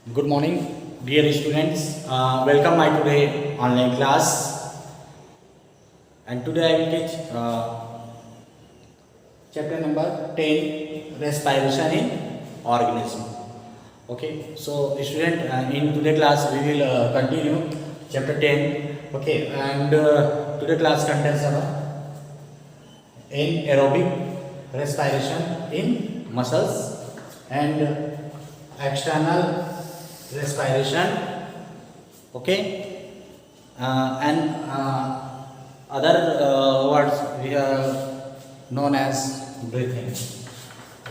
Good morning, dear students. Welcome my today online class. And today I will teach chapter number 10, respiration in organism. Okay, so student, in today class we will continue chapter 10. Okay, and today class contains anaerobic respiration in muscles and external respiration, okay, and other words we are known as breathing,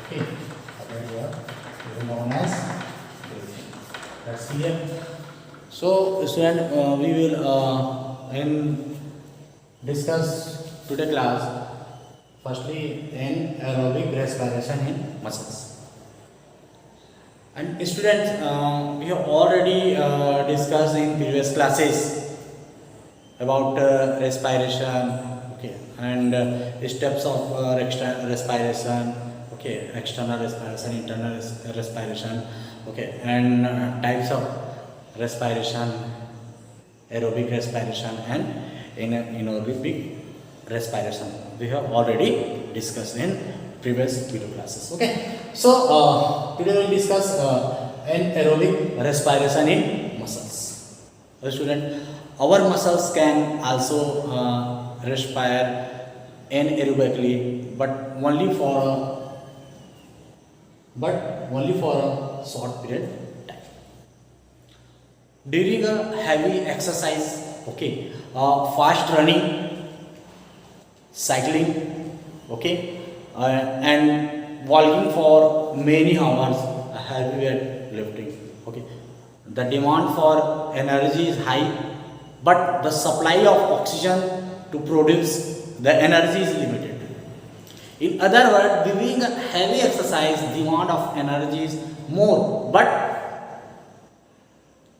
okay, other word is known as breathing. That's clear. So student, we will in discuss today class firstly in aerobic respiration in muscles. And students, we have already discussed in previous classes about respiration, okay, and steps of respiration, okay, external respiration, internal respiration, okay, and types of respiration, aerobic respiration, and anaerobic respiration. We have already discussed in previous video classes. Okay, so today we will discuss anaerobic respiration in muscles. Student, our muscles can also respire anaerobically, but only for a short period time. During a heavy exercise, okay, fast running, cycling, okay, and walking for many hours, heavy weight lifting, okay, the demand for energy is high, but the supply of oxygen to produce the energy is limited. In other words, during a heavy exercise, demand of energy is more, but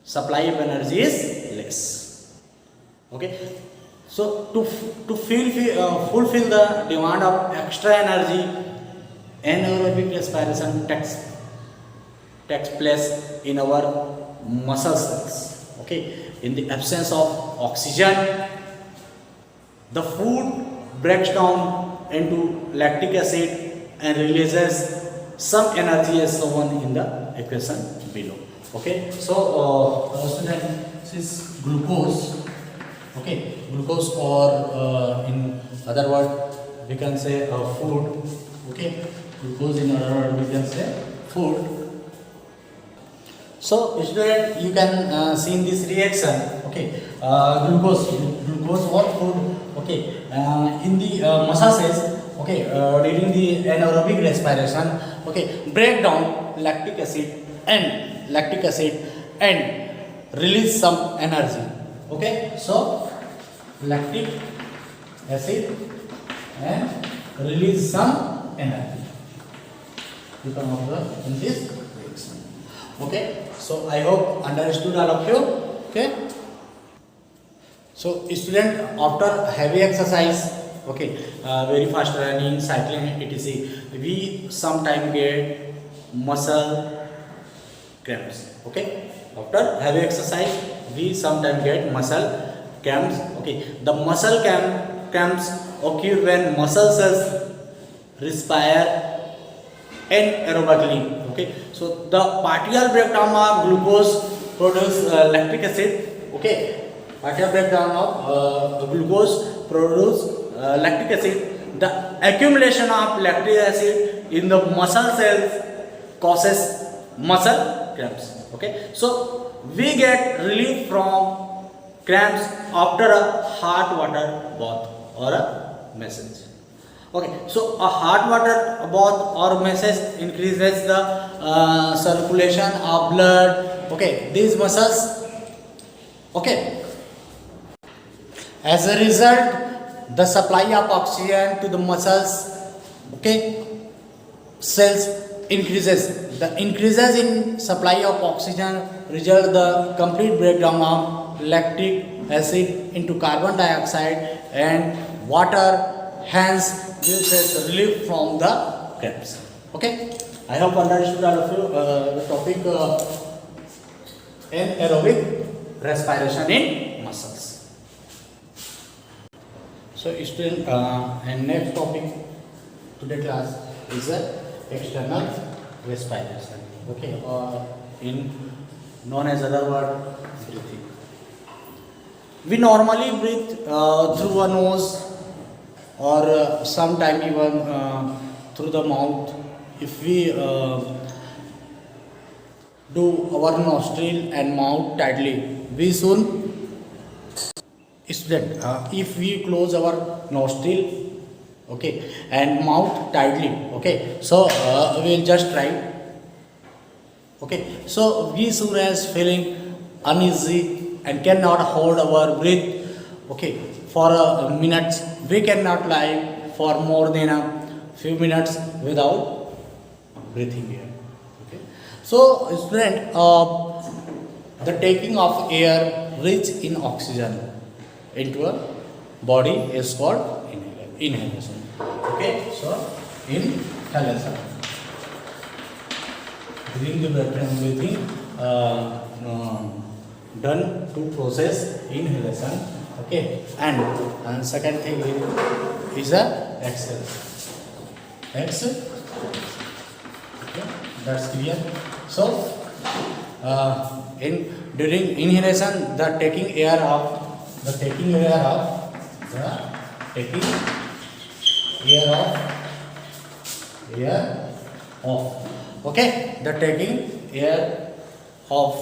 supply of energy is less, okay. So to fulfill the demand of extra energy, anaerobic respiration takes place in our muscle cells. Okay, in the absence of oxygen, the food breaks down into lactic acid and releases some energy as shown in the equation below. Okay, so this is glucose. Okay, glucose, or in other word we can say food. Okay, glucose in other word we can say food. So student, you can see in this reaction, okay, glucose or food, okay, in the muscle cells, okay, during the anaerobic respiration, okay, break down lactic acid and release some energy. Okay, so lactic acid and release some energy. You can observe in this reaction. Okay, so I hope understood all of you. Okay, so student, after heavy exercise, okay, very fast running, cycling, etc., we sometimes get muscle cramps. Okay, after heavy exercise we sometimes get muscle cramps. Okay, the muscle cramps occur when muscle cells respire anaerobically. Okay, so the partial breakdown of glucose produce lactic acid. Okay, partial breakdown of glucose produce lactic acid. The accumulation of lactic acid in the muscle cells causes muscle cramps. Okay, so we get relief from cramps after a hot water bath or a massage. Okay, so a hot water bath or massage increases the circulation of blood. Okay, these muscles. Okay, as a result, the supply of oxygen to the muscles, okay, cells increases. The increases in supply of oxygen result the complete breakdown of lactic acid into carbon dioxide and water, hence gives us relief from the cramps. Okay, I hope understood all of you the topic anaerobic respiration in muscles. So student, and next topic today class is external respiration. Okay, or in known as other word breathing. We normally breathe through a nose or sometime even through the mouth. If we do our nostril and mouth tightly, we soon student, if we close our nostril, okay, and mouth tightly, okay, so we'll just try, okay, so we soon as feeling uneasy and cannot hold our breath, okay, for minutes. We cannot lie for more than a few minutes without breathing air, okay. So student, the taking of air rich in oxygen into a body is called inhalation. Okay, so inhalation. During the breathing, done to process inhalation. Okay, and second thing is a exhale. Exhale. Okay, that's clear. So, during inhalation, the taking air off. The taking air off, okay, the taking air off,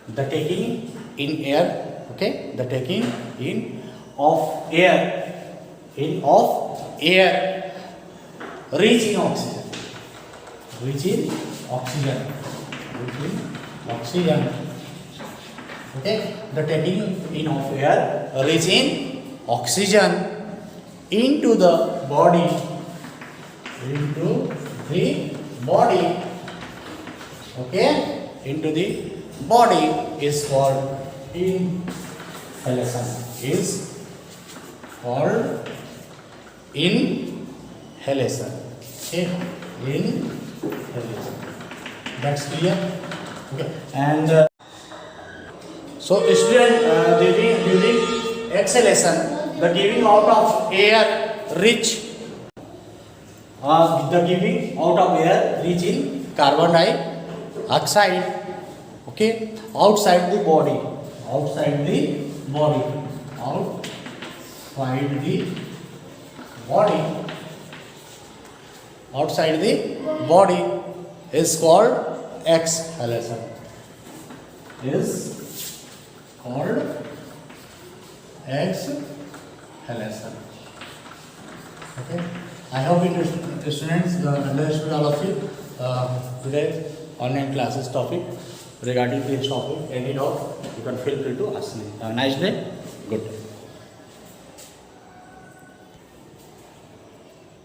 the taking in air, okay, the taking in of air, rich in oxygen, okay, the taking in of air rich in oxygen into the body, okay, into the body is called inhalation. Okay, inhalation. That's clear. Okay, and so student, during exhalation, the giving out of air rich, in carbon dioxide, okay, outside the body, is called exhalation. Okay, I hope students understood all of you today online classes topic. Regarding this topic, any doubt, you can feel free to ask me. Have a nice day. Good day.